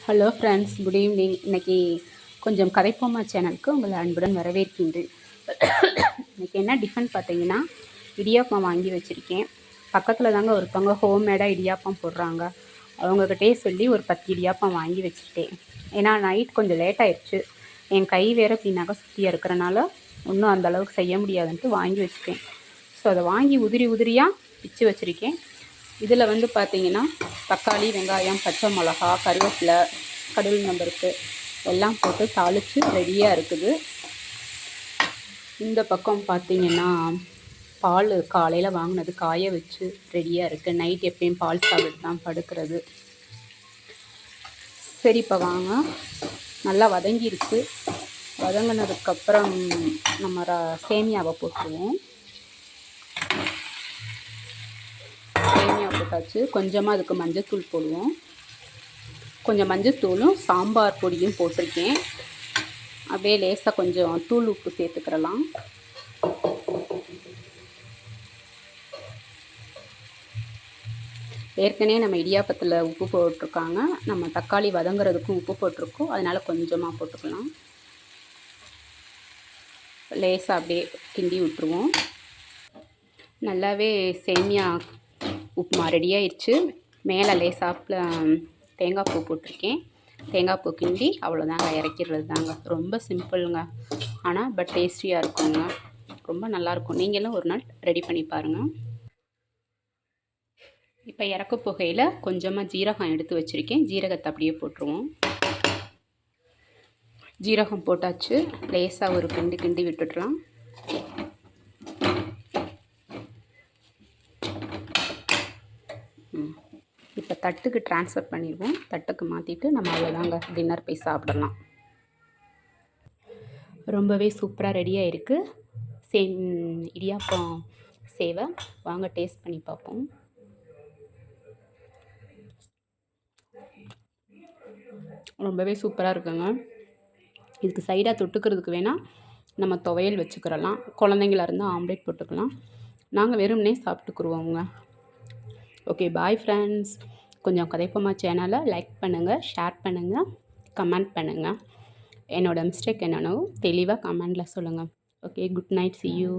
Hello friends, good evening. இன்றைக்கி கொஞ்சம் கதைப்போமா சேனலுக்கு உங்களை அன்புடன் வரவேற்கின்றேன். இன்றைக்கி என்ன டிஃபன் பார்த்தீங்கன்னா, இடியாப்பம் வாங்கி வச்சுருக்கேன். பக்கத்தில் தாங்க ஒருத்தவங்க ஹோம்மேடாக இடியாப்பம் போடுறாங்க. அவங்கக்கிட்டே சொல்லி ஒரு 10 இடியாப்பம் வாங்கி வச்சுக்கிட்டேன். ஏன்னா நைட் கொஞ்சம் லேட் ஆயிடுச்சு. என் கை வேறு இப்படி நகை சுற்றியாக இருக்கிறனால இன்னும் அந்தளவுக்கு செய்ய முடியாதுன்ட்டு வாங்கி வச்சுட்டேன். ஸோ அதை வாங்கி உதிரியாக பிச்சு வச்சுருக்கேன். இதில் வந்து பார்த்திங்கன்னா தக்காளி, வெங்காயம், பச்சை மிளகா, கருவேப்பிலை, கடவுள் எல்லாம் போட்டு தாளித்து ரெடியாக இருக்குது. இந்த பக்கம் பார்த்திங்கன்னா பால் காலையில் வாங்கினது காய வச்சு ரெடியாக இருக்குது. நைட் எப்பயும் பால் சாப்பிட்டு தான் படுக்கிறது. சரி, இப்போ வாங்க. நல்லா வதங்கிருக்கு. வதங்கினதுக்கப்புறம் நம்ம சேமியாவை போட்டுருவோம். சேமியா போட்டாச்சு. கொஞ்சமாக அதுக்கு மஞ்சத்தூள் போடுவோம். கொஞ்சம் மஞ்சத்தூளும் சாம்பார் பொடியும் போட்டிருக்கேன். அப்படியே லேசாக கொஞ்சம் தூள் உப்பு சேர்த்துக்கிறலாம். ஏற்கனவே நம்ம இடியாப்பத்தில் உப்பு போட்டிருக்காங்க. நம்ம தக்காளி வதங்குறதுக்கும் உப்பு போட்டிருக்கோம். அதனால் கொஞ்சமாக போட்டுக்கலாம். லேசாக அப்படியே கிண்டி விட்டுருவோம். நல்லாவே சேமியா உப்புமா ரெடி ஆயிடுச்சு. மேலே லேசாப்பில் தேங்காய் பூ போட்டிருக்கேன். தேங்காய் பூ கிண்டி அவ்வளோதாங்க, இறக்கிறது தாங்க. ரொம்ப சிம்பிளுங்க, ஆனால் பட் டேஸ்டியாக இருக்குங்க. ரொம்ப நல்லாயிருக்கும். நீங்களும் ஒரு நாள் ரெடி பண்ணி பாருங்கள். இப்போ இறக்க புகையில் கொஞ்சமாக ஜீரகம் எடுத்து வச்சுருக்கேன். ஜீரகத்தை அப்படியே போட்டுருவோம். ஜீரகம் போட்டாச்சு. லேசாக ஒரு கிண்டி விட்டுடலாம். இப்போ தட்டுக்கு ட்ரான்ஸ்ஃபர் பண்ணிடுவோம். தட்டுக்கு மாற்றிட்டு நம்ம அவ்வளோதாங்க, டின்னர் போய் சாப்பிடலாம். ரொம்பவே சூப்பராக ரெடியாக இருக்குது இடியாப்பம் சேவை. வாங்க டேஸ்ட் பண்ணி பார்ப்போம். ரொம்பவே சூப்பராக இருக்குங்க. இதுக்கு சைடாக தொட்டுக்கிறதுக்கு வேணால் நம்ம துவையல் வச்சுக்கிறலாம். குழந்தைங்களா இருந்தால் ஆம்லேட் போட்டுக்கலாம். நாங்கள் வெறும்னே சாப்பிட்டுக்குருவோங்க. Okay, bye friends. கொஞ்சம் கதைப்போமா சேனலை லைக் பண்ணுங்கள், ஷேர் பண்ணுங்கள், கமெண்ட் பண்ணுங்கள். என்னோடய மிஸ்டேக் என்னென்னோ தெளிவாக கமெண்டில் சொல்லுங்கள். Okay, good night, see you.